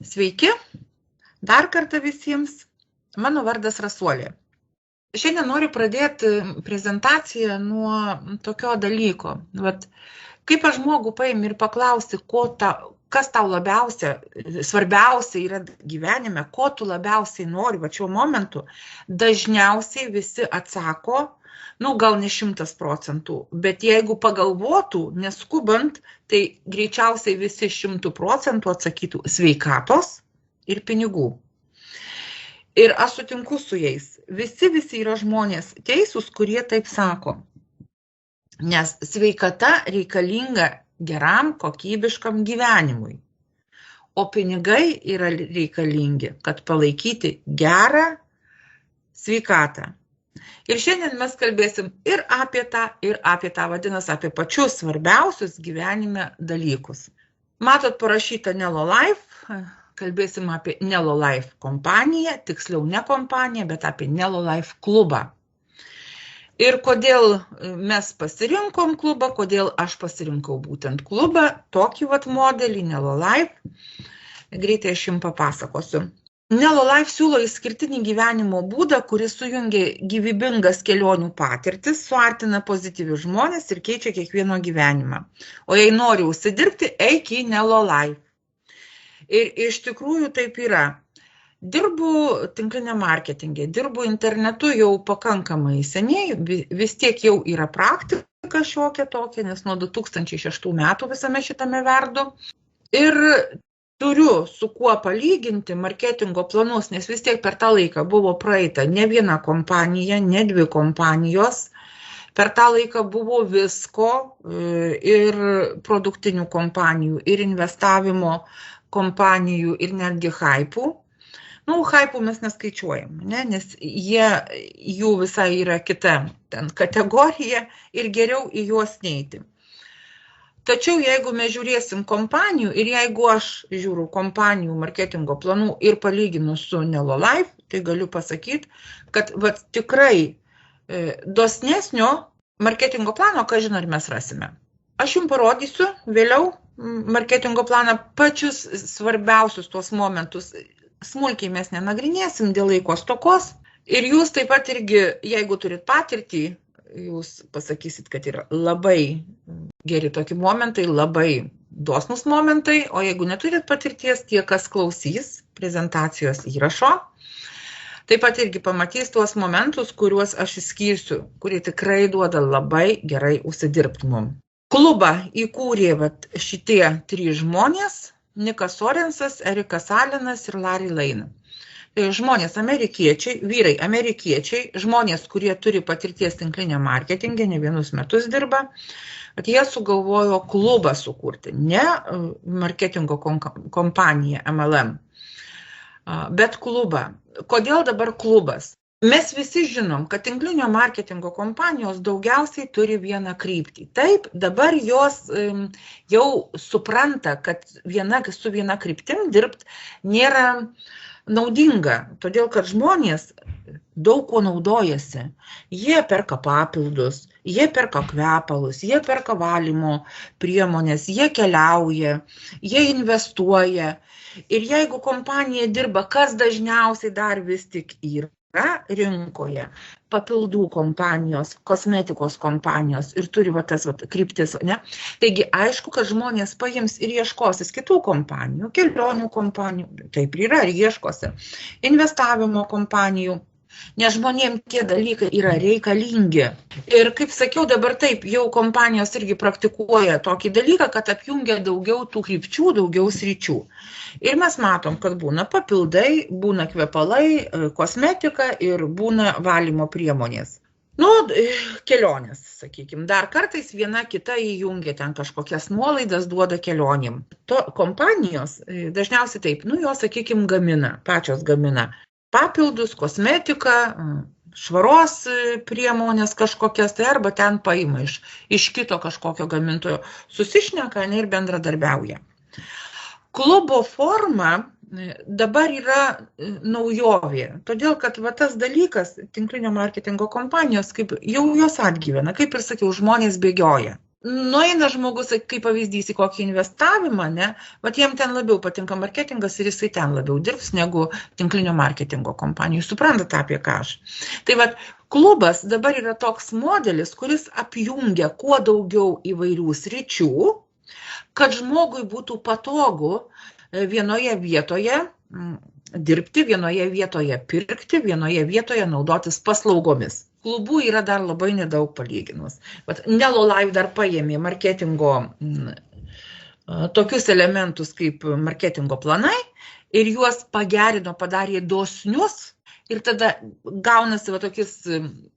Sveiki, dar kartą visiems. Mano vardas Rasuolė. Šiandien noriu pradėti prezentaciją nuo tokio dalyko. Kaip aš žmogų paimi ir paklausi, kas tau svarbiausia yra gyvenime, ko tu labiausiai nori, šiuo momentu, dažniausiai visi atsako, gal ne 100%, bet jeigu pagalvotų, neskubant, tai greičiausiai visi 100% atsakytų sveikatos ir pinigų. Ir aš sutinku su jais. Visi yra žmonės teisūs, kurie taip sako. Nes sveikata reikalinga geram, kokybiškam gyvenimui. O pinigai yra reikalingi, kad palaikyti gerą sveikatą. Ir šiandien mes kalbėsim ir apie tą, vadinasi, apie pačius svarbiausius gyvenime dalykus. Matot parašyta Nelo Life, kalbėsim apie Nelo Life kompaniją, tiksliau ne kompaniją, bet apie Nelo Life klubą. Ir kodėl mes pasirinkom klubą, kodėl aš pasirinkau būtent klubą, tokį modelį Nelo Life, greitai aš jums papasakosiu. Nelo Life siūlo išskirtinį gyvenimo būdą, kuris sujungia gyvybingas kelionių patirtis, suartina pozityvius žmonės ir keičia kiekvieno gyvenimą. O jei nori užsidirbti, eik į Nelo Life. Ir iš tikrųjų taip yra. Dirbu tinkliniam marketinge, dirbu internetu jau pakankamai seniai, vis tiek jau yra praktika šiokia tokia, nes nuo 2006 metų visame šitame verdu. Ir turiu su kuo palyginti marketingo planus, nes vis tiek per tą laiką buvo praeita ne viena kompanija, ne 2 kompanijos. Per tą laiką buvo visko ir produktinių kompanijų, ir investavimo kompanijų, ir netgi hypų. Hypų mes neskaičiuojam, nes jų visai yra kita kategorija ir geriau į juos neiti. Tačiau jeigu mes žiūrėsim kompanijų ir jeigu aš žiūriu kompanijų marketingo planų ir palyginu su Nelo Life, tai galiu pasakyti, kad tikrai dosnesnio marketingo plano, ką žinai, ar mes rasime. Aš jums parodysiu vėliau marketingo planą, pačius svarbiausius tuos momentus. Smulkiai mes nenagrinėsim dėl laiko stokos. Ir jūs taip pat irgi, jeigu turit patirtį, jūs pasakysit, kad yra labai geri tokie momentai, labai dosnus momentai, o jeigu neturit patirties, tie, kas klausys prezentacijos įrašo, taip pat irgi pamatys tuos momentus, kuriuos aš išskirsiu, kurie tikrai duoda labai gerai užsidirbti mum. Klubą įkūrė šitie 3 žmonės, Nikas Orensas, Erikas Alenas ir Larry Lane. Žmonės amerikiečiai, vyrai amerikiečiai, žmonės, kurie turi patirties tinkliniam marketinge, ne vienus metus dirba, bet jie sugalvojo klubą sukurti, ne marketingo kompaniją MLM, bet klubą. Kodėl dabar klubas? Mes visi žinom, kad tinklinio marketingo kompanijos daugiausiai turi vieną kryptį. Taip, dabar jos jau supranta, kad su viena kryptim dirbti nėra naudinga, todėl kad žmonės daug ko naudojasi. Jie perka papildus, jie perka kvepalus, jie perka valymo priemonės, jie keliauja, jie investuoja. Ir jeigu kompanija dirba, kas dažniausiai dar vis tik yra rinkoje, papildų kompanijos, kosmetikos kompanijos ir turi tas kryptis, ne? Taigi aišku, kad žmonės paims ir ieškosis kitų kompanijų, kelionių kompanijų, taip yra ir ieškosi, investavimo kompanijų, nes žmonėms tie dalykai yra reikalingi. Ir kaip sakiau, dabar taip, jau kompanijos irgi praktikuoja tokį dalyką, kad apjungia daugiau tų krypčių, daugiau sričių. Ir mes matom, kad būna papildai, būna kvepalai, kosmetika ir būna valymo priemonės. Kelionės, sakykime. Dar kartais viena kita įjungia ten kažkokias nuolaidas, duoda kelionėm. Kompanijos dažniausiai taip, jos, sakykime, pačios gamina papildus, kosmetiką, švaros priemonės kažkokias, arba ten paima iš kito kažkokio gamintojo, susišneka ir bendradarbiauja. Klubo forma dabar yra naujovė, todėl kad tas dalykas tinklinio marketingo kompanijos, kaip jau jos atgyvena, kaip ir sakiau, žmonės bėgioja. nueina žmogus, kaip pavyzdys, į kokį investavimą, ne, vat jam ten labiau patinka marketingas ir jisai ten labiau dirbs negu tinklinio marketingo kompanijų. Suprantate, apie ką aš. Tai vat, klubas dabar yra toks modelis, kuris apjungia kuo daugiau įvairių sričių, kad žmogui būtų patogu vienoje vietoje dirbti, vienoje vietoje pirkti, vienoje vietoje naudotis paslaugomis. Klubų yra dar labai nedaug palyginus. Nelolive dar paėmė marketingo tokius elementus kaip marketingo planai ir juos pagerino, padarė dosnius ir tada gaunasi tokis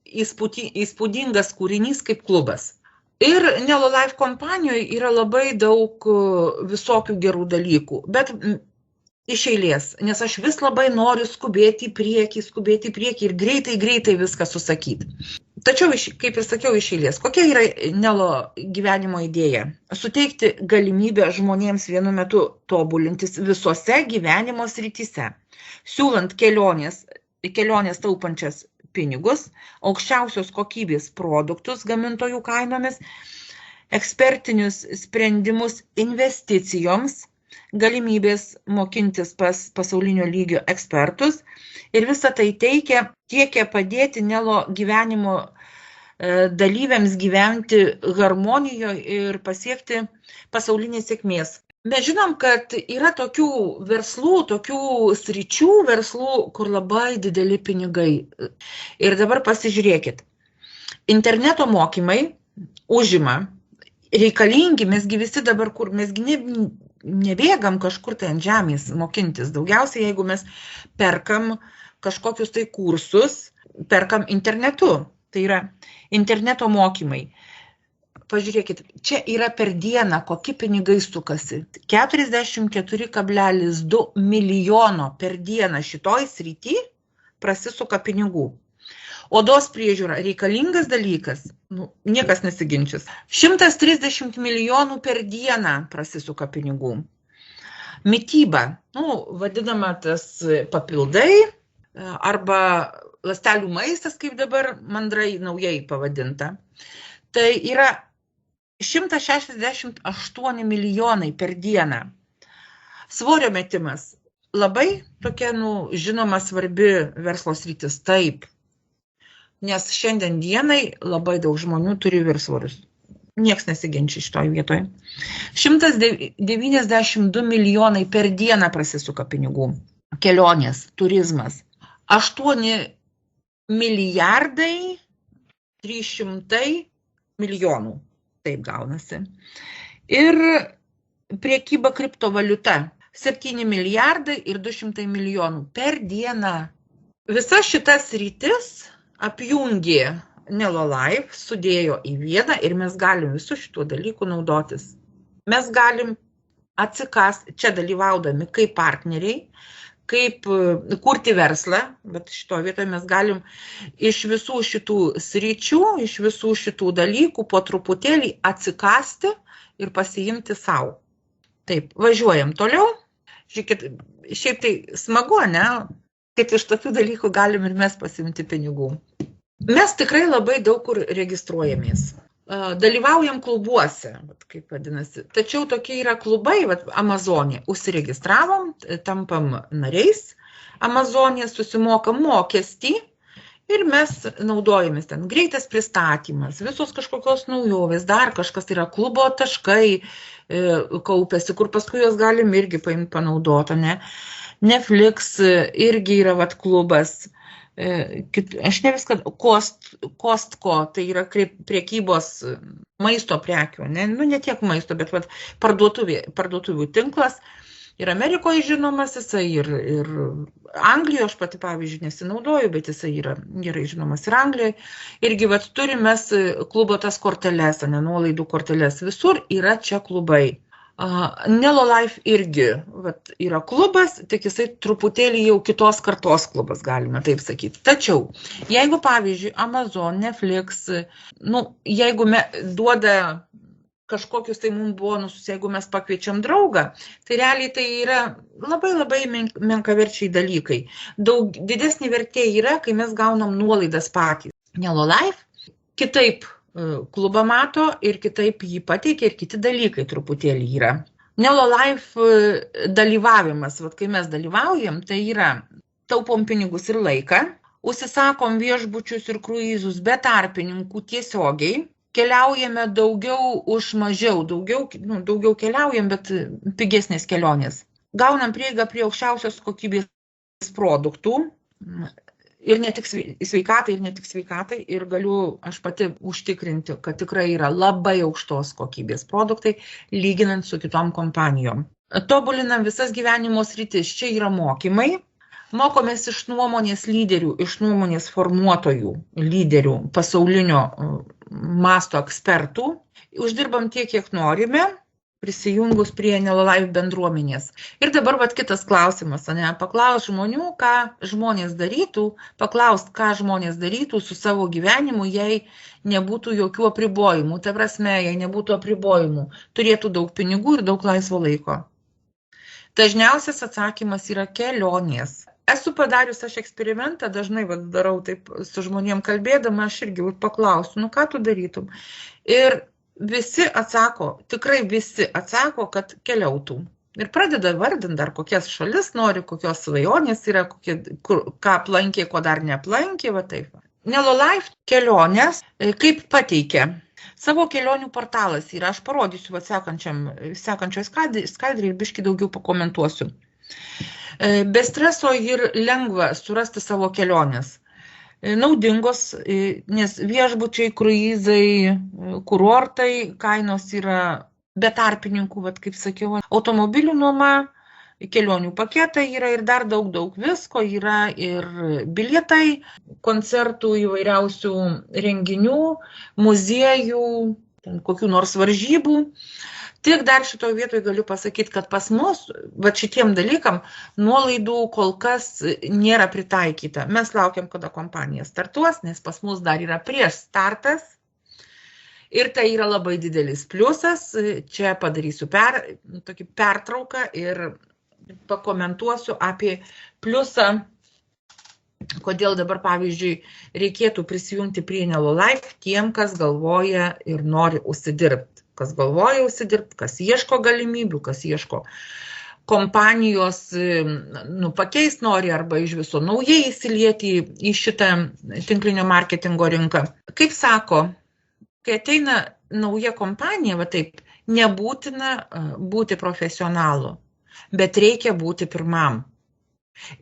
įspūdingas kūrinys kaip klubas. Ir Nelolive kompanijoje yra labai daug visokių gerų dalykų, bet iš eilės, nes aš vis labai noriu skubėti į priekį ir greitai viską susakyti. Tačiau, kaip ir sakiau, iš eilės, kokia yra Nelo gyvenimo idėja? Suteikti galimybę žmonėms vienu metu tobulintis visose gyvenimo srityse, siūlant kelionės taupančias pinigus, aukščiausios kokybės produktus gamintojų kainomis, ekspertinius sprendimus investicijoms, galimybės mokintis pas pasaulinio lygio ekspertus ir visą tai tiekia padėti Nelo gyvenimo dalyviams gyventi harmonijoje ir pasiekti pasaulinės sėkmės. Mes žinom, kad yra tokių verslų, tokių sričių verslų, kur labai dideli pinigai. Ir dabar pasižiūrėkit. Interneto mokymai užima, reikalingi, mesgi visi dabar kur, mesgi nebėgam kažkur tai ant žemės mokintis. Daugiausiai, jeigu mes perkam kažkokius tai kursus, perkam internetu. Tai yra interneto mokymai. Pažiūrėkit, čia yra per dieną, kokie pinigai sukasi. 44,2 milijono per dieną šitoj srity prasisuka pinigų. Odos priežiūra reikalingas dalykas, niekas nesiginčys. 130 milijonų per dieną prasisuka pinigų. Mityba, vadinama tas papildai arba ląstelių maistas, kaip dabar mandrai naujai pavadinta. Tai yra 168 milijonai per dieną. Svorio metimas labai tokia, žinoma, svarbi verslo sritis, taip. Nes šiandien dienai labai daug žmonių turi viršsvorius. Nieks nesiginčia šitoj vietoje. 192 milijonai per dieną prasisuka pinigų. Kelionės, turizmas. 8 milijardai 300 milijonų. Taip gaunasi. Ir priekyba kriptovaliuta. 7 milijardai ir 200 milijonų per dieną. Visa šitas sritis apjungė Nelolive, sudėjo į vieną ir mes galim visų šitų dalykų naudotis. Mes galim atsikasti, čia dalyvaudami kaip partneriai, kaip kurti verslą, bet šito vietoje mes galim iš visų šitų sričių, iš visų šitų dalykų po truputėlį atsikasti ir pasiimti savo. Taip, važiuojam toliau. Žiūrėkit, šiaip tai smagu, ne? Kad iš tokių dalykų galim ir mes pasiimti pinigų. Mes tikrai labai daug kur registruojamės. Dalyvaujam klubuose, kaip vadinasi. Tačiau tokie yra klubai, Amazonė. Užsiregistravom, tampam nariais. Amazonė susimokam mokestį ir mes naudojamės ten. Greitas pristatymas, visos kažkokios naujovės, dar kažkas yra klubo taškai kaupiasi, kur paskui jos galim irgi paimti panaudoti, ne? Netflix irgi yra klubas. Aš ne viską, Costco, tai yra priekybos maisto prekių, ne tiek maisto, bet parduotuvių tinklas. Ir Amerikoje žinomas jisai, ir Anglijoje, aš pati pavyzdžiui nesinaudoju, bet jisai yra gerai žinomas ir Anglijoje. Irgi turime klubo tas korteles, nuolaidų korteles, visur yra čia klubai. Nelolive irgi yra klubas, tik jisai truputėlį jau kitos kartos klubas, galime taip sakyti. Tačiau, jeigu pavyzdžiui Amazon, Netflix, jeigu duoda kažkokius tai mums bonusus, jeigu mes pakviečiam draugą, tai realiai tai yra labai menkaverčiai dalykai. Daug didesnė vertė yra, kai mes gaunam nuolaidas patys. Nelolive kitaip klubą mato ir kitaip jį pateikia ir kiti dalykai truputėlį yra. Nelolife dalyvavimas, vat kai mes dalyvaujam, tai yra taupom pinigus ir laiką, užsisakom viešbučius ir kruizus be tarpininkų tiesiogiai, keliaujame daugiau už mažiau, daugiau keliaujam, bet pigesnės kelionės. Gaunam prieigą prie aukščiausios kokybės produktų ir ne tik sveikatai, ir galiu aš pati užtikrinti, kad tikrai yra labai aukštos kokybės produktai, lyginant su kitom kompanijom. Tobulinam visas gyvenimo sritis, čia yra mokymai. Mokomės iš nuomonės lyderių, iš nuomonės formuotojų, lyderių, pasaulinio masto ekspertų. Uždirbam tiek, kiek norime, prisijungus prie Nelolife bendruomenės. Ir dabar kitas klausimas, paklaus žmonių, ką žmonės darytų su savo gyvenimu, jei nebūtų jokių apribojimų. Ta prasme, jei nebūtų apribojimų, turėtų daug pinigų ir daug laisvo laiko. Dažniausias atsakymas yra kelionės. Esu padarius aš eksperimentą, dažnai darau taip su žmonėm kalbėdama, aš irgi paklausiu, ką tu darytum. Ir visi atsako, tikrai visi atsako, kad keliautų. Ir pradeda vardinti dar kokias šalis nori, kokios svajonės yra, ką aplankė, ko dar neaplankė, va taip. Nelolife kelionės kaip pateikia. Savo kelionių portalas yra, aš parodysiu sekančioj skaidrėje ir biškį daugiau pakomentuosiu. Be streso ir lengva surasti savo kelionės. Naudingos, nes viešbučiai, kruizai, kurortai, kainos yra be tarpininkų, kaip sakiau, automobilių nuoma, kelionių paketai yra ir dar daug visko, yra ir bilietai, koncertų įvairiausių renginių, muziejų, kokių nors varžybų. Tik dar šitoje vietoje galiu pasakyti, kad pas mus, šitiem dalykam, nuolaidų kol kas nėra pritaikyta. Mes laukiam, kada kompanija startuos, nes pas mus dar yra prieš startas. Ir tai yra labai didelis pliusas. Čia padarysiu tokį pertrauką ir pakomentuosiu apie pliusą, kodėl dabar, pavyzdžiui, reikėtų prisijungti prie Nelolife tiem, kas galvoja ir nori užsidirbti. Kas galvoja užsidirbti, kas ieško galimybių, kas ieško kompanijos, pakeis nori arba iš viso naujai įsilieti į šitą tinklinio marketingo rinką. Kaip sako, kai ateina nauja kompanija, nebūtina būti profesionalu, bet reikia būti pirmam.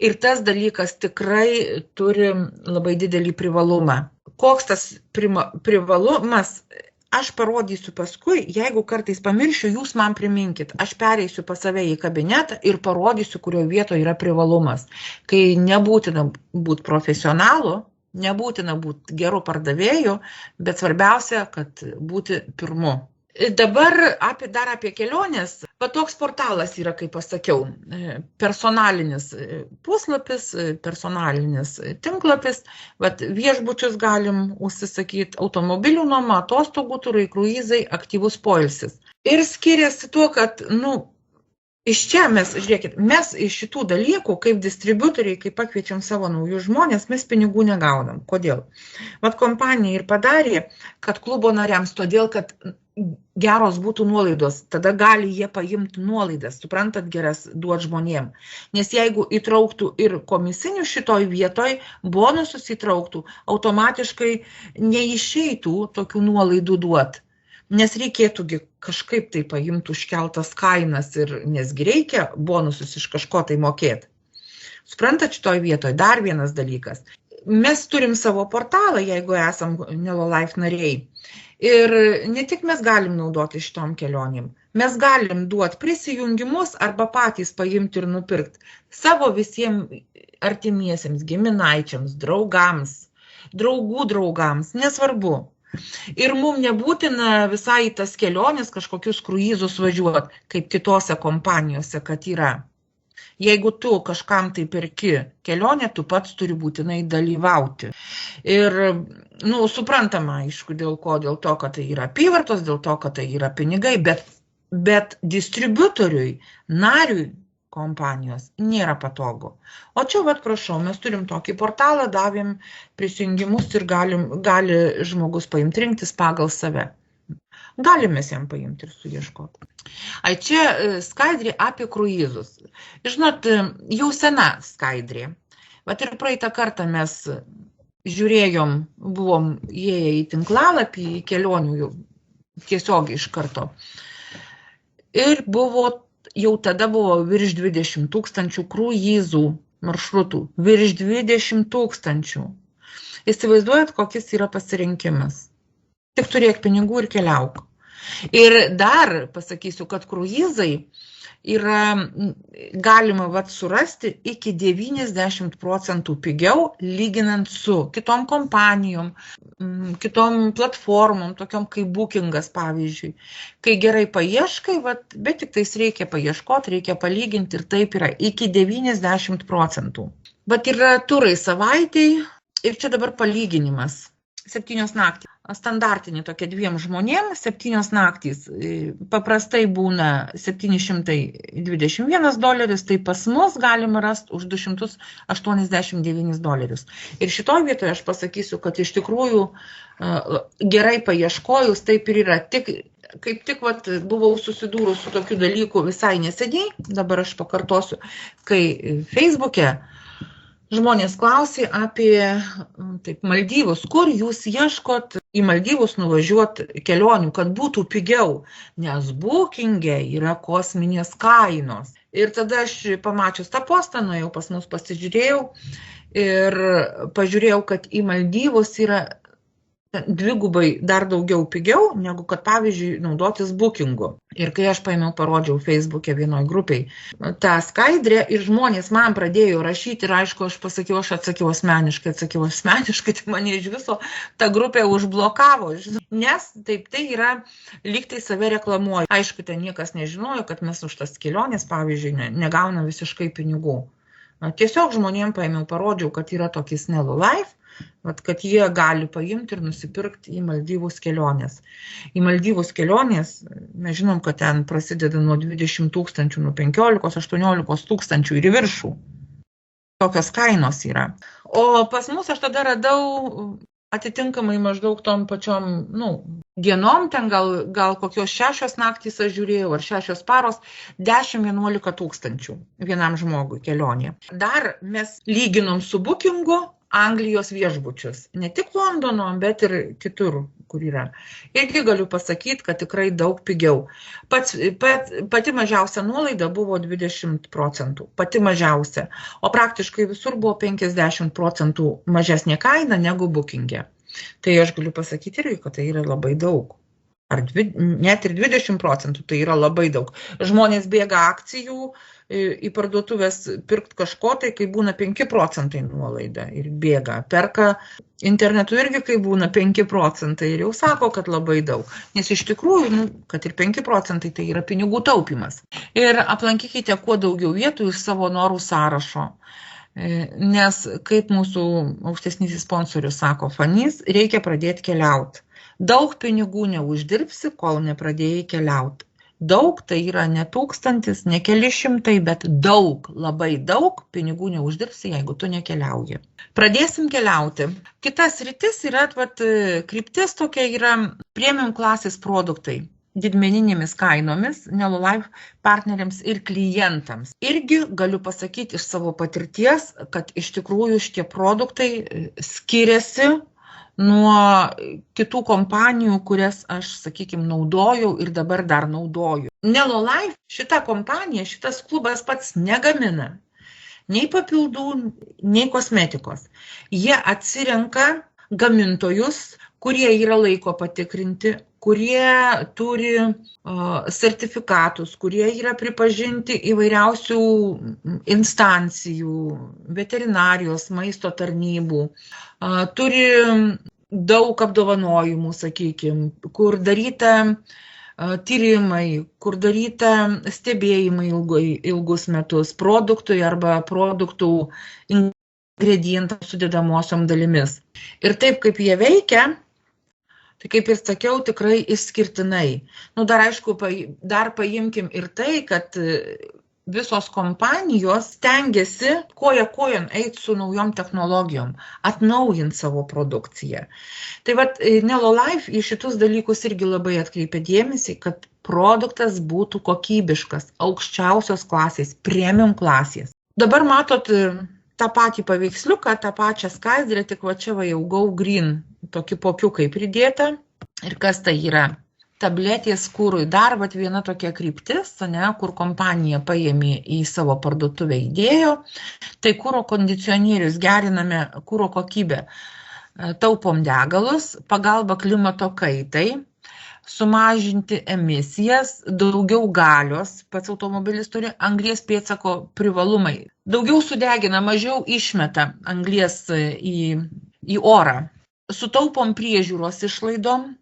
Ir tas dalykas tikrai turi labai didelį privalumą. Koks tas privalumas? Aš parodysiu paskui, jeigu kartais pamiršiu, jūs man priminkit. Aš pereisiu pas save į kabinetą ir parodysiu, kurioje vietoje yra privalumas. Kai nebūtina būti profesionalu, nebūtina būti geru pardavėju, bet svarbiausia, kad būti pirmu. Dabar dar apie kelionės. Toks portalas yra, kaip pasakiau, personalinis puslapis, personalinis tinklapis. Viešbučius galim užsisakyti, automobilių nuoma, atostogų turai, kruizai, aktyvus poilsis. Ir skiriasi tuo, kad, iš čia mes iš šitų dalykų, kaip distributoriai, kai pakviečiam savo naujus žmonės, mes pinigų negaunam. Kodėl? Kompanija ir padarė, kad klubo nariams, todėl, kad geros būtų nuolaidos, tada gali jie paimti nuolaidas, suprantat, geras duot žmonėm. Nes jeigu įtrauktų ir komisinių šitoj vietoj, bonusus įtrauktų, automatiškai neišeitų tokių nuolaidų duot. Nes reikėtųgi kažkaip tai paimti užkeltas kainas, nesgi reikia bonusus iš kažko tai mokėti. Suprantat, šitoj vietoj dar vienas dalykas. Mes turim savo portalą, jeigu esam Nelolife nariai. Ir ne tik mes galim naudoti šitom kelionėm, mes galim duoti prisijungimus arba patys paimti ir nupirkti savo visiems artimiesiems, giminaičiams, draugams, draugų draugams, nesvarbu. Ir mums nebūtina visai tas kelionės kažkokius kruizus važiuoti, kaip kitose kompanijose, kad yra. Jeigu tu kažkam tai perki kelionę, tu pats turi būtinai dalyvauti. Ir, suprantama, aišku, dėl ko, dėl to, kad tai yra apyvartos, dėl to, kad tai yra pinigai, bet distributoriui, nariui, kompanijos. Nėra patogu. O čia, vat, prašau, mes turim tokį portalą, davėm prisijungimus ir gali žmogus paimti rinktis pagal save. Galime jam paimti ir suieškoti. Ai, čia skaidrė apie kruizus. Žinot, jau sena skaidrė. Vat ir praeitą kartą mes žiūrėjom, buvom įėję į tinklalapį, į kelionių jau tiesiog iš karto. Ir jau tada buvo virš 20 000 kruizų maršrutų. Virš 20 000. Įsivaizduojat, kokis yra pasirinkimas. Tik turėk pinigų ir keliauk. Ir dar pasakysiu, kad kruizai yra galima surasti iki 90% pigiau, lyginant su kitom kompanijom, kitom platformom, tokiom kaip Bookingas, pavyzdžiui. Kai gerai paieškai, bet tik tais reikia paieškoti, reikia palyginti ir taip yra iki 90%. Bet yra turai savaitei ir čia dabar palyginimas. 7 naktys. Standartinį tokia 2 žmonėm, 7 naktys. Paprastai būna $721, tai pas mus galima rasti už $289. Ir šitoj vietoje aš pasakysiu, kad iš tikrųjų gerai paieškojus, taip ir yra. Kaip tik buvau susidūrus su tokiu dalyku visai neseniai, dabar aš pakartosiu, kai Facebook'e žmonės klausė apie Maldyvus, kur jūs ieškot į Maldyvus nuvažiuoti kelionių, kad būtų pigiau, nes Booking'e yra kosminės kainos. Ir tada aš pamačius tą postą, nuėjau pas mus pasižiūrėjau ir pažiūrėjau, kad į Maldyvus yra dvigubai dar daugiau pigiau, negu kad, pavyzdžiui, naudotis Bookingu. Ir kai aš paėmiau, parodžiau Facebook'e vienoj grupiai tą skaidrę ir žmonės man pradėjo rašyti ir aišku, aš atsakiau asmeniškai, tai mane iš viso ta grupė užblokavo, nes taip tai yra, lyg tai save reklamuoja. Aišku, ten niekas nežinojo, kad mes už tas kelionės, pavyzdžiui, negaunam visiškai pinigų. Tiesiog žmonėm paėmiau, parodžiau, kad yra tokis Nelo Life, kad jie gali paimti ir nusipirkti į Maldyvus kelionės. Į Maldyvus kelionės, mes žinom, kad ten prasideda nuo 20 000, nuo 15–18 000 ir į viršų. Tokios kainos yra. O pas mus aš tada radau atitinkamai maždaug tom pačiom, dienom, ten gal kokios 6 naktys aš žiūrėjau, ar 6 paros, 10–11 000 vienam žmogui kelionė. Dar mes lyginom su Bookingu Anglijos viešbučius. Ne tik Londono, bet ir kitur, kur yra. Irgi galiu pasakyti, kad tikrai daug pigiau. Pati mažiausia nuolaida buvo 20%. Pati mažiausia. O praktiškai visur buvo 50% mažesnė kaina negu Booking'e. Tai aš galiu pasakyti irgi, kad tai yra labai daug. Net ir 20% tai yra labai daug. Žmonės bėga akcijų į parduotuvės pirkti kažko, tai kai būna 5% nuolaida ir bėga. Perka internetu irgi, kai būna 5% ir jau sako, kad labai daug. Nes iš tikrųjų, kad ir 5% tai yra pinigų taupimas. Ir aplankykite kuo daugiau vietų iš savo norų sąrašo. Nes, kaip mūsų aukštesnysis sponsorius sako, Fanys, reikia pradėti keliauti. Daug pinigų neuždirbsi, kol nepradėjai keliauti. Daug tai yra ne 1000, ne keli šimtai, bet daug, labai daug pinigų neuždirbsi, jeigu tu nekeliauji. Pradėsim keliauti. Kitas rytis yra, kryptis tokia yra premium klasės produktai. Didmeninėmis kainomis, Nelo Life partneriams ir klientams. Irgi galiu pasakyti iš savo patirties, kad iš tikrųjų šitie produktai skiriasi nuo kitų kompanijų, kurias aš, sakykime, naudojau ir dabar dar naudoju. Nelo Life, šita kompanija, šitas klubas pats negamina nei papildų, nei kosmetikos. Jie atsirenka gamintojus, kurie yra laiko patikrinti, kurie turi sertifikatus, kurie yra pripažinti įvairiausių instancijų, veterinarijos, maisto tarnybų, turi daug apdovanojimų, sakykime, kur daryta tyrimai, kur daryta stebėjimai ilgus metus produktui arba produktų ingredientams sudedamosiom dalimis. Ir taip, kaip jie veikia, tai kaip ir sakiau, tikrai išskirtinai. Dar aišku, dar paimkim ir tai, kad visos kompanijos stengiasi koja kojon eiti su naujom technologijom, atnaujinti savo produkciją. Tai vat Nelolife į šitus dalykus irgi labai atkreipia dėmesį, kad produktas būtų kokybiškas, aukščiausios klasės, premium klasės. Dabar matot tą patį paveiksliuką, tą pačią skaidrę, tik va čia va jau Go Green tokį popiukai pridėta. Ir kas tai yra? Tabletės kūrui dar vat viena tokia kryptis, kur kompanija paėmė į savo parduotuvę įdėjo, tai kūro kondicionierius, geriname kūro kokybę, taupom degalus, pagalba klimato kaitai, sumažinti emisijas, daugiau galios, pats automobilis turi anglies pėdsako privalumai. Daugiau sudegina, mažiau išmeta anglies į orą. Sutaupom priežiūros išlaidom,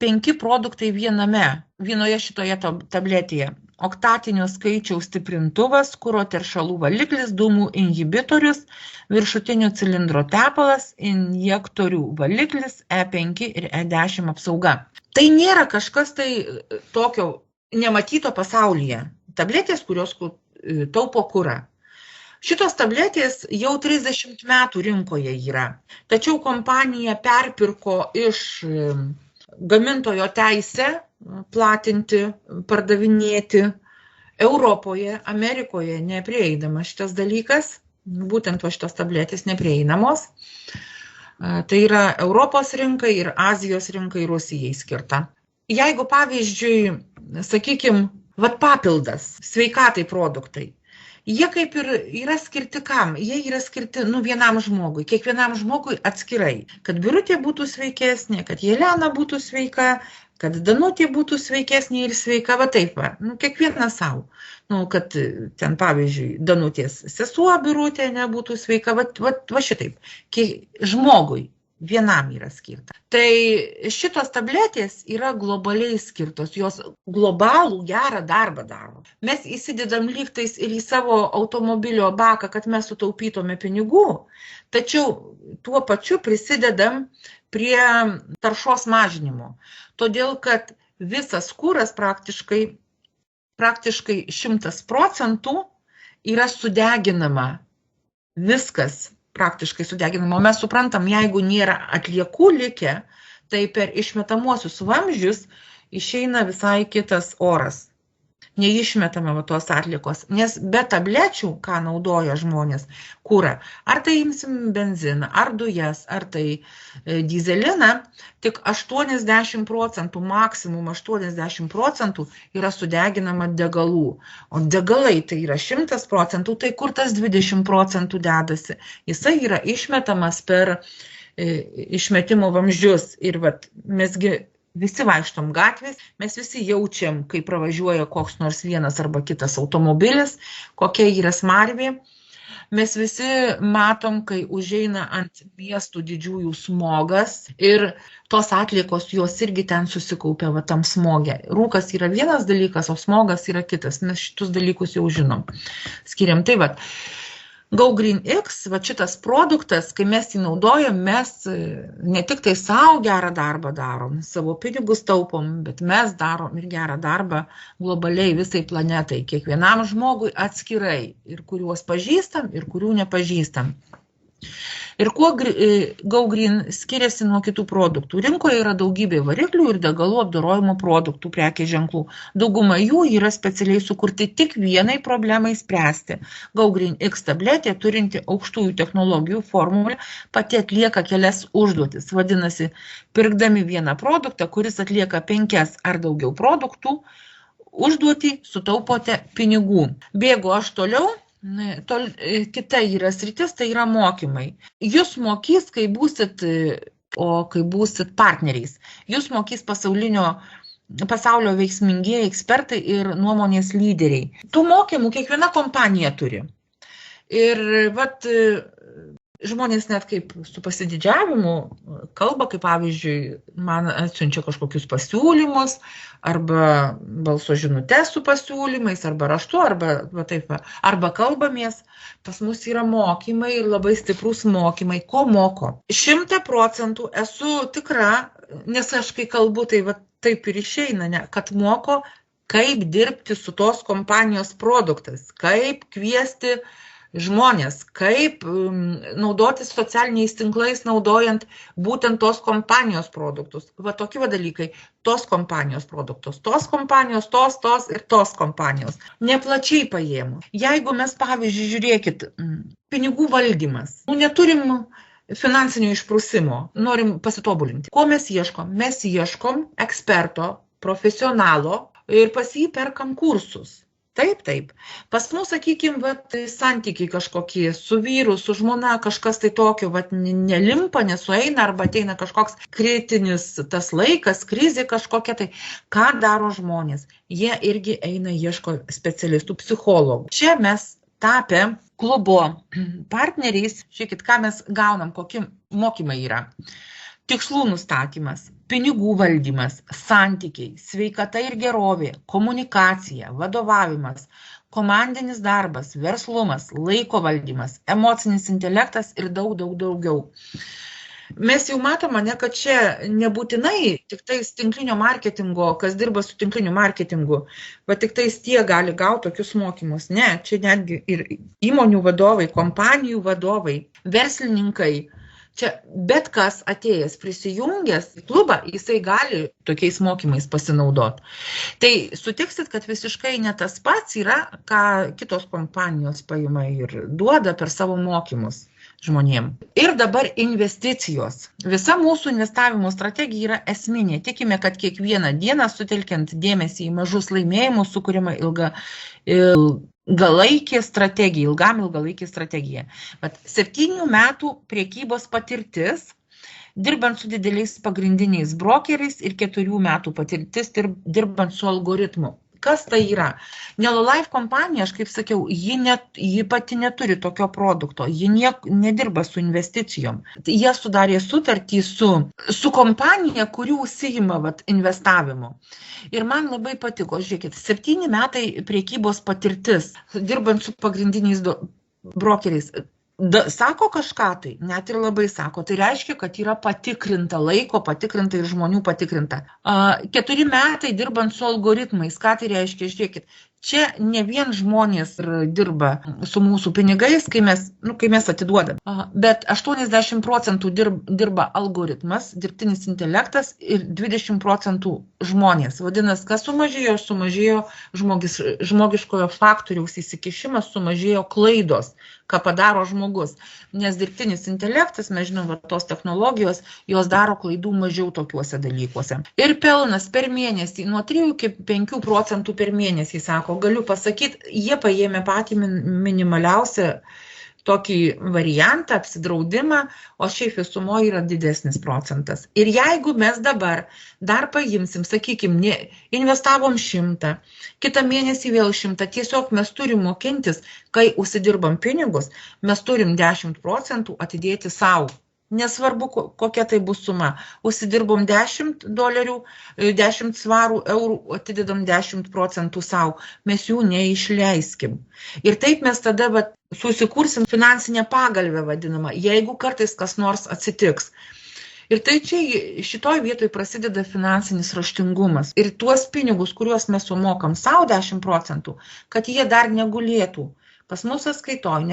5 produktai vienoje šitoje tabletėje. Oktatinio skaičiaus stiprintuvas, kuro teršalų valiklis, dūmų inhibitorius, viršutinio cilindro tepalas, injektorių valiklis, E5 ir E10 apsauga. Tai nėra kažkas tai tokio nematyto pasaulyje. Tabletės, kurios taupo kurą. Šitos tabletės jau 30 metų rinkoje yra. Tačiau kompanija perpirko iš gamintojo teisę platinti, pardavinėti Europoje, Amerikoje neprieinama šitas dalykas, būtent šitos tabletės neprieinamos. Tai yra Europos rinkai ir Azijos rinkai Rusijai skirta. Jeigu pavyzdžiui, sakykime, papildas, sveikatai produktai, jie kaip ir yra skirti kam? Jie yra skirti vienam žmogui, kiekvienam žmogui atskirai. Kad Birutė būtų sveikesnė, kad Jelena būtų sveika, kad Danutė būtų sveikesnė ir sveika, va taip va, kiekvienas savo. Kad ten, pavyzdžiui, Danutės sesuo Birutė nebūtų sveika, va šitaip. Žmogui vienam yra skirta. Tai šitos tabletės yra globaliai skirtos, jos globalų gerą darbą daro. Mes įsidedam lygtais ir į savo automobilio baką, kad mes sutaupytume pinigų, tačiau tuo pačiu prisidedam prie taršos mažinimo. Todėl, kad visas kuras praktiškai 100% yra sudeginama. Viskas praktiškai sudeginama. Mes suprantam, jeigu nėra atliekų likę, tai per išmetamuosius vamzdžius išeina visai kitas oras. Neišmetame tos atliekos, nes be tablečių, ką naudoja žmonės, kurą, ar tai imsim benziną, ar dujas, ar tai dyzeliną, tik 80%, maksimum 80% yra sudeginama degalų. O degalai tai yra 100%, tai kur tas 20% dedasi? Jisai yra išmetamas per išmetimo vamzdžius. Ir mesgi visi vaikštom gatvės, mes visi jaučiam, kai pravažiuoja koks nors vienas arba kitas automobilis, kokia yra smarvė. Mes visi matom, kai užeina ant miestų didžiųjų smogas ir tos atliekos jos irgi ten susikaupia tam smoge. Rūkas yra vienas dalykas, o smogas yra kitas. Mes šitus dalykus jau žinom. Skiriam tai Go Green X, šitas produktas, kai mes jį naudojam, mes ne tik tai savo gerą darbą darom, savo pinigus taupom, bet mes darom ir gerą darbą globaliai visai planetai, kiekvienam žmogui atskirai, ir kuriuos pažįstam, ir kurių nepažįstam. Ir kuo Go Green skiriasi nuo kitų produktų? Rinkoje yra daugybė variklių ir degalų apdorojimo produktų prekės ženklų. Dauguma jų yra specialiai sukurti tik vienai problemai spręsti. Go Green X tabletė, turinti aukštųjų technologijų formulę, pati atlieka kelias užduotis. Vadinasi, pirkdami vieną produktą, kuris atlieka 5 ar daugiau produktų, užduotį sutaupote pinigų. Bėgu aš toliau. Kita yra sritis, tai yra mokymai. Jūs mokys, kai būsit partneriais. Jūs mokys pasaulio veiksmingieji ekspertai ir nuomonės lyderiai. Tų mokymų kiekviena kompanija turi. Ir žmonės net kaip su pasididžiavimu kalba, kaip pavyzdžiui, man atsiunčia kažkokius pasiūlymus, arba balso žinutes su pasiūlymais, arba raštu, arba kalbamės. Pas mus yra mokymai ir labai stiprus mokymai. Ko moko? 100% esu tikra, nes aš kai kalbu, tai taip ir išeina, kad moko kaip dirbti su tos kompanijos produktais, kaip kviesti žmonės, kaip naudotis socialiniais tinklais, naudojant būtent tos kompanijos produktus. Va tokie dalykai, tos kompanijos produktus, tos kompanijos, tos ir tos kompanijos. Neplačiai paėmų. Jeigu mes, pavyzdžiui, žiūrėkit, pinigų valdymas, neturim finansinio išprusimo, norim pasitobulinti. Ko mes ieškom? Mes ieškom eksperto, profesionalo ir pas jį perkam kursus. Taip. Pas mus, sakykime, santykiai kažkokie su vyru, su žmona, kažkas tai tokio, nelimpa, nesueina, arba ateina kažkoks kritinis tas laikas, krizė kažkokia, tai ką daro žmonės? Jie irgi eina, ieško specialistų, psichologų. Čia mes tapę klubo partneriais, žiūrėkit, ką mes gaunam, kokie mokymai yra. Tikslų nustatymas, pinigų valdymas, santykiai, sveikata ir gerovė, komunikacija, vadovavimas, komandinis darbas, verslumas, laiko valdymas, emocinis intelektas ir daug daugiau. Mes jau matome, kad čia nebūtinai tik tais tinklinio marketingo, kas dirba su tinkliniu marketingu, bet tik tais tie gali gauti tokius mokymus. Ne, čia netgi ir įmonių vadovai, kompanijų vadovai, verslininkai. Čia bet kas atėjęs, prisijungęs į klubą, jisai gali tokiais mokymais pasinaudoti. Tai sutiksit, kad visiškai ne tas pats yra, ką kitos kompanijos paima ir duoda per savo mokymus žmonėm. Ir dabar investicijos. Visa mūsų investavimo strategija yra esminė. Tikime, kad kiekvieną dieną sutelkiant dėmesį į mažus laimėjimus sukuriama ilgalaikė strategija. Bet 7 metų priekybos patirtis, dirbant su dideliais pagrindiniais brokeriais ir 4 metų patirtis dirbant su algoritmu. Kas tai yra? Nelolife kompanija, aš kaip sakiau, ji pati neturi tokio produkto, ji nedirba su investicijom. Jie sudarė sutartį su kompanija, kuri užsiima investavimu. Ir man labai patiko, žiūrėkit, 7 metai priekybos patirtis, dirbant su pagrindiniais brokeriais. Sako kažką tai, net ir labai sako, tai reiškia, kad yra patikrinta laiko, patikrinta ir žmonių patikrinta. 4 metai dirbant su algoritmais, ką tai reiškia, žiūrėkit, čia ne vien žmonės dirba su mūsų pinigais, kai mes atiduodam, bet 80% dirba algoritmas, dirbtinis intelektas ir 20% žmonės. Vadinasi, kas sumažėjo? Sumažėjo žmogiškojo faktoriaus įsikišimas, sumažėjo klaidos, ką padaro žmogus. Nes dirbtinis intelektas, mes žinom, tos technologijos, jos daro klaidų mažiau tokiuose dalykuose. Ir pelnas per mėnesį, nuo 3 iki 5% per mėnesį, sako, galiu pasakyti, jie paėmė patį minimaliausią tokį variantą, apsidraudimą, o šiaip visumoje yra didesnis procentas. Ir jeigu mes dabar dar paimsim, sakykime, investavom 100, kitą mėnesį vėl 100, tiesiog mes turim mokintis, kai užsidirbam pinigus, mes turim 10% atidėti savo. Nesvarbu, kokia tai bus suma. Užsidirbom $10, 10 svarų, eurų, atidedam 10% savo. Mes jų neišleiskim. Ir taip mes tada susikursim finansinę pagalvę vadinamą, jeigu kartais kas nors atsitiks. Ir tai čia šitoj vietoj prasideda finansinis raštingumas. Ir tuos pinigus, kuriuos mes sumokam savo 10%, kad jie dar negulėtų pas mus sąskaitoj,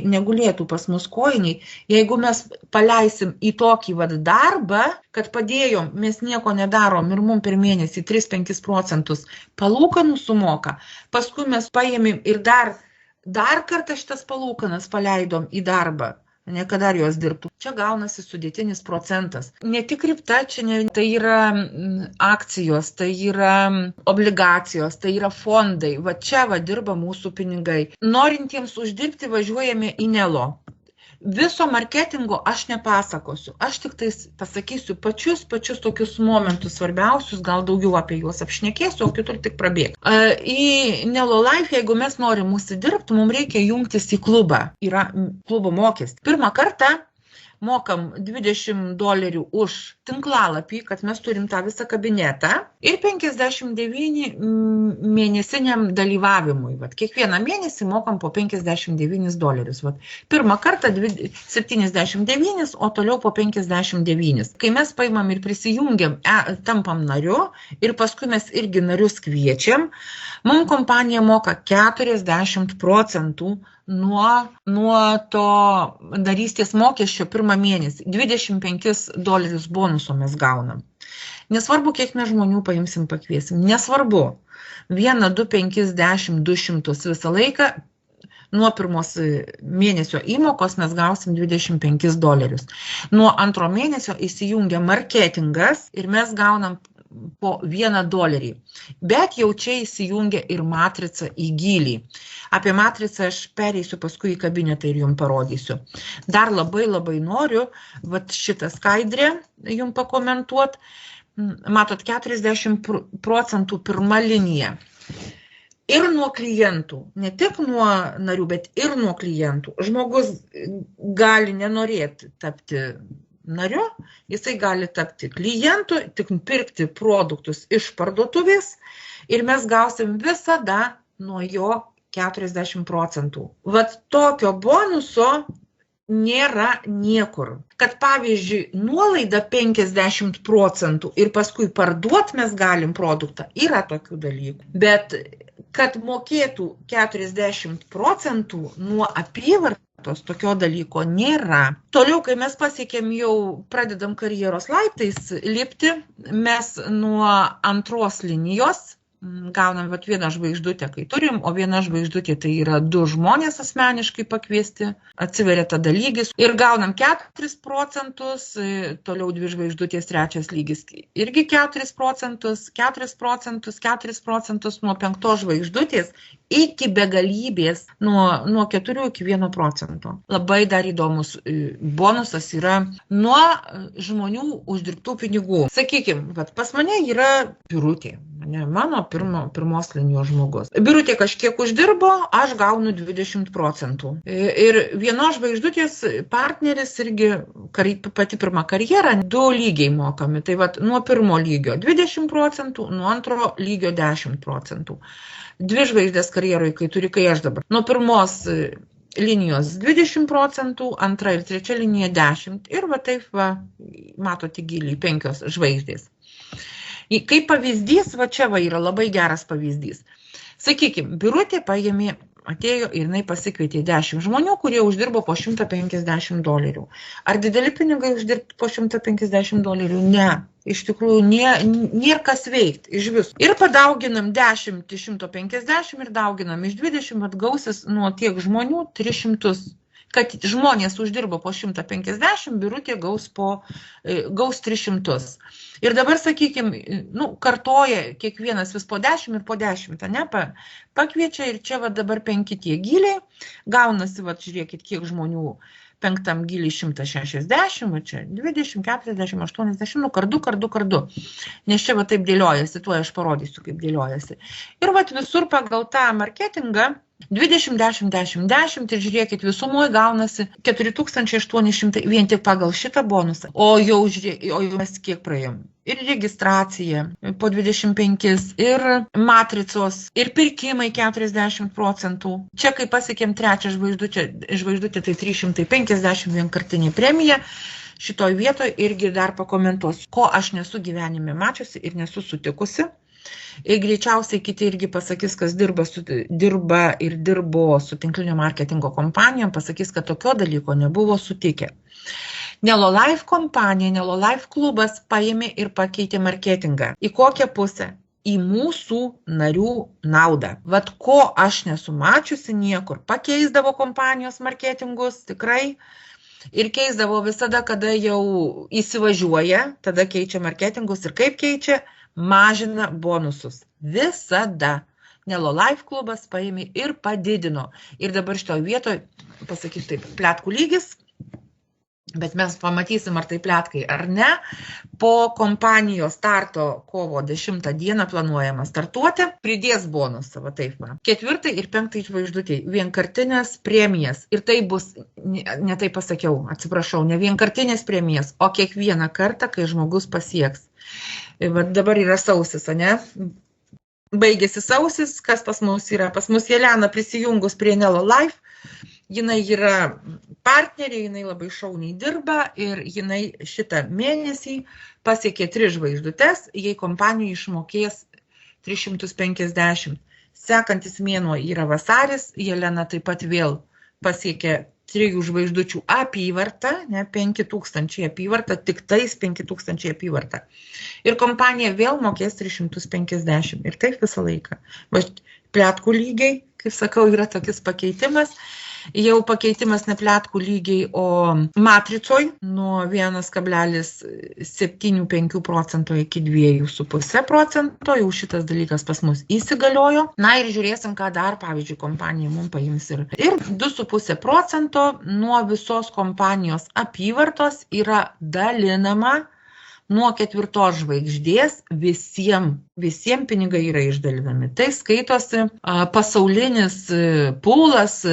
negulėtų pas mus kojiniai, jeigu mes paleisim į tokį darbą, kad padėjom, mes nieko nedarom ir mum per mėnesį 3-5% palūkanų sumoka, paskui mes paėmėm ir dar kartą šitas palūkanas paleidom į darbą, ne kad dar jos dirbtų. Čia gaunasi sudėtinis procentas. Ne tik kripta, tai yra akcijos, tai yra obligacijos, tai yra fondai. Va čia dirba mūsų pinigai. Norintiems uždirbti važiuojame į Nelo. Viso marketingo aš nepasakosiu. Aš tik pasakysiu pačius tokius momentus svarbiausius, gal daugiau apie juos apšnekėsiu, o kitur tik prabėg. Į Nelolife, jeigu mes norim užsidirbti, mums reikia jungtis į klubą. Yra klubo mokestis. Pirmą kartą mokam $20 už tinklalapį, kad mes turim tą visą kabinetą ir 59 mėnesiniam dalyvavimui. Vat, kiekvieną mėnesį mokam po $59. Vat, pirmą kartą 79, o toliau po 59. Kai mes paimam ir prisijungiam, tampam nariu ir paskui mes irgi narius kviečiam, mums kompanija moka 40% nuo to narystės mokesčio pirmą mėnesį. $25 bonuso mes gaunam. Nesvarbu, kiek mes žmonių paimsim, pakviesim. Nesvarbu. 1, 2, 5, 10, 200 visą laiką. Nuo pirmos mėnesio įmokos mes gausim $25. Nuo antro mėnesio įsijungia marketingas ir mes gaunam po $1. Bet jau čia įsijungia ir matrica į gylį. Apie matricą aš pereisiu paskui į kabinetą ir jums parodysiu. Dar labai noriu šitą skaidrę jums pakomentuoti. Matot, 40% pirma linija. Ir nuo klientų, ne tik nuo narių, bet ir nuo klientų. Žmogus gali nenorėti tapti nariu, jisai gali tapti klientu, tik pirkti produktus iš parduotuvės ir mes gausim visada nuo jo 40%. Vat tokio bonuso nėra niekur. Kad pavyzdžiui, nuolaida 50% ir paskui parduot mes galim produktą, yra tokių dalykų. Bet kad mokėtų 40% nuo apyvartos, tokio dalyko nėra. Toliau, kai mes pasiekėm jau, pradedam karjeros laiptais lipti, mes nuo antros linijos gaunam vieną žvaigždutę, kai turim, o viena žvaigždutė tai yra 2 žmonės asmeniškai pakviesti, atsiveria tada lygis ir gaunam 4%, toliau 2 žvaigždutės, 3 lygis irgi 4%, 4% nuo 5 žvaigždutės iki begalybės nuo 4 iki 1%. Labai dar įdomus bonusas yra nuo žmonių uždirbtų pinigų. Sakykime, pas mane yra Birutė, mano pirmos linijos žmogus. Birutė kažkiek uždirbo, aš gaunu 20%. Ir vienos žvaigždutės partneris irgi pati pirma karjera, 2 lygiai mokami. Tai nuo pirmo lygio 20%, nuo antro lygio 10%. 2 žvaigždės karjeroj, kai aš dabar. Nuo pirmos linijos 20%, antra ir trečia linija 10%. Ir taip, matote gilį, 5 žvaigždės. Kaip pavyzdys, čia yra labai geras pavyzdys. Sakykime, Birutė atėjo ir jinai pasikvietė 10 žmonių, kurie uždirbo po $150. Ar dideli pinigai uždirbti po $150? Ne. Iš tikrųjų, nėra kas veikti iš viso. Ir padauginam 10 iš 150 ir dauginam iš 20, atgausis nuo tiek žmonių 300. Kad žmonės uždirbo po 150, Birutė gaus 300. Ir dabar, sakykime, kartoja kiekvienas vis po 10 ir po 10, pakviečia ir čia dabar 5 tie gyliai, gaunasi, žiūrėkit, kiek žmonių 5 gilį 160, čia 20, 40, 80, kardu. Nes čia taip dėliojasi, tuo aš parodysiu, kaip dėliojasi. Ir visur pagal tą marketingą 20, 10, 10, 10 ir žiūrėkit, visumoj gaunasi 4800 vien tik pagal šitą bonusą. O jau mes kiek praėjom? Ir registracija po 25, ir matricos, ir pirkimai 40%. Čia, kai pasiekėm 3 žvaigždutę, tai 350 vienkartinė premija. Šitoj vietoj irgi dar pakomentuosiu, ko aš nesu gyvenime mačiusi ir nesu sutikusi. Ir greičiausiai kiti irgi pasakys, kas dirbo su tinklinio marketingo kompanijom, pasakys, kad tokio dalyko nebuvo sutikę. Nelolife kompanija, Nelolife klubas paėmė ir pakeitė marketingą. Į kokią pusę? Į mūsų narių naudą. Ko aš nesu mačiusi niekur. Pakeisdavo kompanijos marketingus, tikrai. Ir keisdavo visada, kada jau įsivažiuoja, tada keičia marketingus ir kaip keičia, mažina bonusus. Visada. Nelolife klubas paėmė ir padidino. Ir dabar šitoje vietoje, pasakysiu taip, pletkų lygis Bet mes pamatysim, ar tai pletkai ar ne. Po kompanijos starto kovo 10 dieną planuojama startuoti, pridės bonusą, va taip va. 4 ir 5 žvaigždutė, vienkartinės premijas. Ir tai bus, ne taip pasakiau, atsiprašau, ne vienkartinės premijas, o kiekvieną kartą, kai žmogus pasieks. Va dabar yra sausis, ne? Baigėsi sausis, kas pas mus yra? Pas mus Jelena prisijungus prie Nelo Life. Jinai yra partnerė, jinai labai šauniai dirba ir jinai šitą mėnesį pasiekė 3 žvaigždutes, jei kompanija išmokės 350. Sekantis mėnuo yra vasaris, Jelena taip pat vėl pasiekė 3 žvaigždučių apyvartą, ne 5000 apyvartą, tik tais 5000 apyvartą. Ir kompanija vėl mokės 350 ir taip visą laiką. Pletkų lygiai, kaip sakau, yra tokis pakeitimas. Jau pakeitimas ne pletkų lygiai, o matricoj nuo 1,75% iki 2,5%. Jau šitas dalykas pas mus įsigaliojo. Na ir žiūrėsim, ką dar, pavyzdžiui, kompanija mums paims. Ir 2,5% nuo visos kompanijos apyvartos yra dalinama nuo 4 žvaigždės, visiems pinigai yra išdalinami. Tai skaitosi pasaulinis pūlas,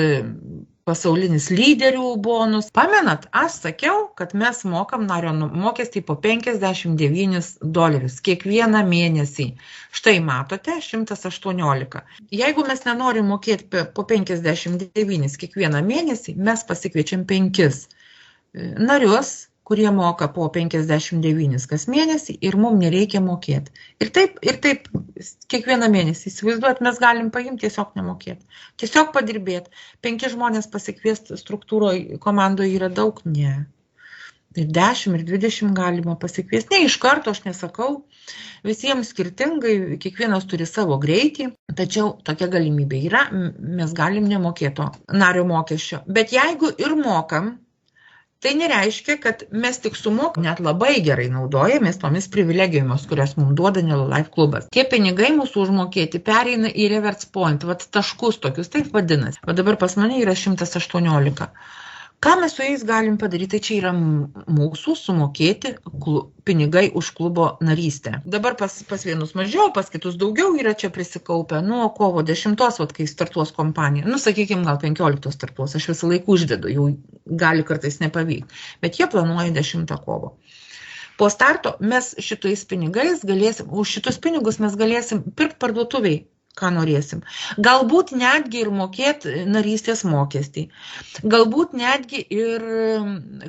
pasaulinis lyderių bonus. Pamenat, aš sakiau, kad mes mokam nario mokestį po $59 kiekvieną mėnesį. Štai matote, 118. Jeigu mes nenorim mokėti po 59 kiekvieną mėnesį, mes pasikviečiam 5 narius, kurie moka po 59 kas mėnesį ir mums nereikia mokėti. Ir taip kiekvieną mėnesį, įsivaizduot, mes galim paimti, tiesiog nemokėti. Tiesiog padirbėti. 5 žmonės pasikviesti struktūroje, komandoje yra daug, ne. Ir 10, ir 20 galima pasikviesti. Ne iš karto, aš nesakau, visiems skirtingai, kiekvienas turi savo greitį, tačiau tokia galimybė yra, mes galim nemokėti nario mokesčio. Bet jeigu ir mokam, tai nereiškia, kad mes tik sumokam, net labai gerai naudojamės tomis privilegijomis, kurias mums duoda Nelo Life klubas. Tie pinigai mūsų užmokėti pereina į reverse point, taškus tokius, taip vadinasi. O dabar pas mane yra 118. Ką mes su jais galim padaryti? Tai čia yra mūsų sumokėti pinigai už klubo narystę. Dabar pas vienus mažiau, pas kitus daugiau yra čia prisikaupę. Nuo kovo 10, kai startuos kompanija. Sakykime, gal 15 startuos. Aš visą laiką uždedu, jau gali kartais nepavykti. Bet jie planuoja 10 kovo. Po starto mes šitais pinigais galėsim, už šitus pinigus mes galėsim pirkti parduotuviai, ką norėsim. Galbūt netgi ir mokėti narystės mokestį. Galbūt netgi ir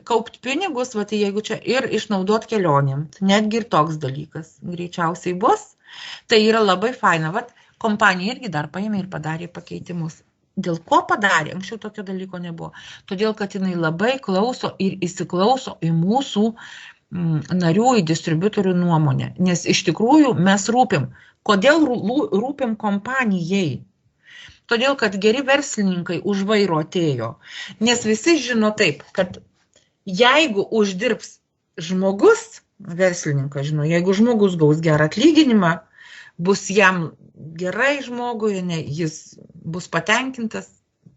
kaupti pinigus, jeigu čia ir išnaudoti kelionėm. Netgi ir toks dalykas greičiausiai bus. Tai yra labai faina. Kompanija irgi dar paėmė ir padarė pakeitimus. Dėl ko padarė? Anksčiau tokio dalyko nebuvo. Todėl, kad jinai labai klauso ir įsiklauso į mūsų narių, į distributorių nuomonę. Nes iš tikrųjų mes rūpim. Kodėl rūpim kompanijai? Todėl, kad geri verslininkai už vairo atėjo. Nes visi žino taip, kad jeigu uždirbs žmogus, verslininkas žino, jeigu žmogus gaus gerą atlyginimą, bus jam gerai žmogui, jis bus patenkintas,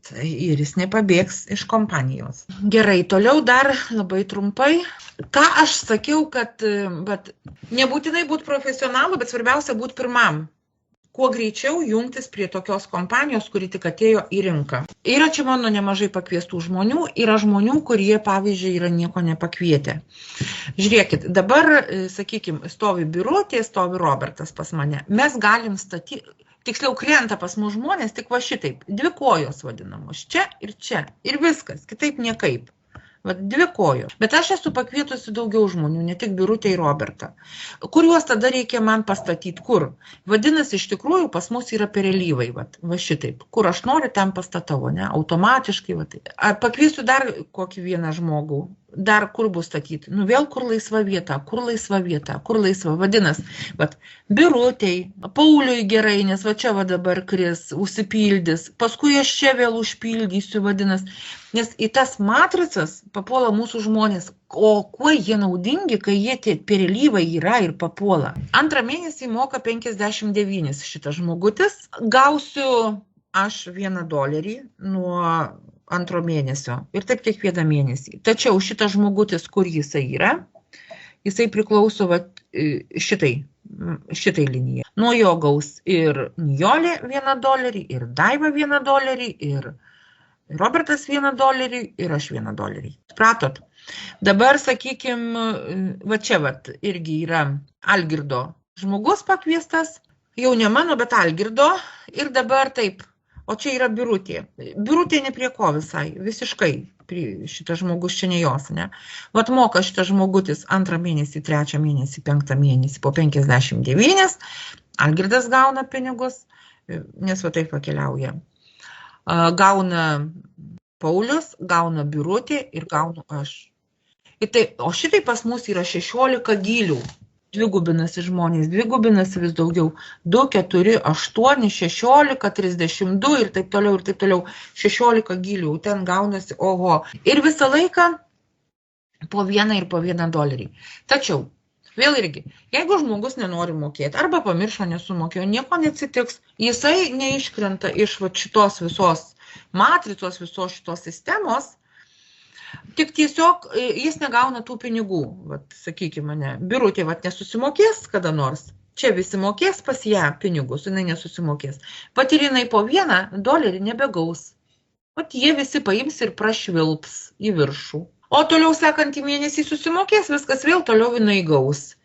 tai ir jis nepabėgs iš kompanijos. Gerai, toliau dar labai trumpai. Ką aš sakiau, kad nebūtinai būti profesionalu, bet svarbiausia būti pirmam. Kuo greičiau jungtis prie tokios kompanijos, kuri tik atėjo į rinką. Yra čia mano nemažai pakviestų žmonių, yra žmonių, kurie, pavyzdžiui, yra nieko nepakvietę. Žiūrėkit, dabar, sakykime, stovi Birutė, stovi Robertas pas mane. Mes galim statyti, tiksliau krenta pas mus žmonės, tik va šitaip, 2 kojos vadinamos, čia, ir viskas, kitaip niekaip. 2 kojos. Bet aš esu pakvietusi daugiau žmonių, ne tik Birutę ir Robertą. Kuriuos tada reikia man pastatyti? Kur? Vadinasi, iš tikrųjų pas mus yra perelyvai, va šitaip. Kur aš noriu, ten pastatau, ne? Automatiškai. Pakviesiu dar kokį vieną žmogų. Dar kur bus statyti? Vėl kur laisva vieta, kur laisva. Vadinasi, Birutei, Pauliui gerai, nes čia dabar kris, užsipildys. Paskui aš čia vėl užpildysiu, vadinasi. Nes į tas matricas papuola mūsų žmonės. O kuo jie naudingi, kai jie tie perelyvai yra ir papuola? Antrą mėnesį moka 59 šitas žmogutis. Gausiu aš $1 nuo antro mėnesio ir taip kiekvieną mėnesį. Tačiau šitas žmogutis, kur jisai yra, jisai priklauso šitai linijai. Nuo jo gaus ir Nijolė $1, ir Daiva $1, ir Robertas $1, ir aš $1. Supratot? Dabar, sakykime, va čia irgi yra Algirdo žmogus pakviestas, jau ne mano, bet Algirdo, ir dabar taip, o čia yra Birutė. Birutė ne prie ko visai, visiškai šitas žmogus čia ne jos, ne? Vat moka šitas žmogutis 2 mėnesį, 3 mėnesį, 5 mėnesį po 59, Algirdas gauna pinigus, nes va taip pakeliauja. Gauna Paulius, gauna Birutė ir gaunu aš. O šitai pas mus yra 16 gylių. Dvigubinasi žmonės, dvigubinasi vis daugiau. 2, 4, 8, 16, 32 ir taip toliau, ir taip toliau. 16 gylių, ten gaunasi, oho. Ir visą laiką po $1 ir po $1. Tačiau, vėl irgi, jeigu žmogus nenori mokėti, arba pamiršo, nesumokėjo, nieko neatsitiks, jisai neiškrenta iš šitos visos matricos, visos šitos sistemos, tik tiesiog jis negauna tų pinigų, sakykime mane, Birutė nesusimokės kada nors, čia visi mokės pas ją pinigus, jinai nesusimokės, pat ir jinai po $1 nebegaus, jie visi paims ir prašvilps į viršų, o toliau sekantį mėnesį susimokės, viskas vėl toliau jinai gaus.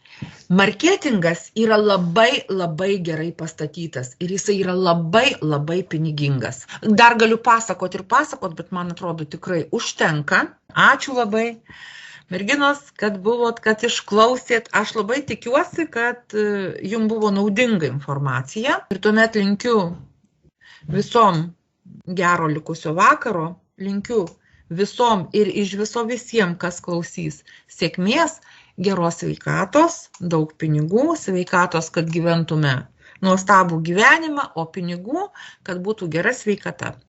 Marketingas yra labai, labai gerai pastatytas ir jisai yra labai, labai pinigingas. Dar galiu pasakot, bet man atrodo tikrai užtenka. Ačiū labai, merginos, kad buvot, kad išklausėt. Aš labai tikiuosi, kad jums buvo naudinga informacija. Ir tuomet linkiu visom gero likusio vakaro, linkiu visom ir iš viso visiems, kas klausys, sėkmės, geros sveikatos, daug pinigų, sveikatos, kad gyventume nuostabų gyvenimą, o pinigų, kad būtų gera sveikata.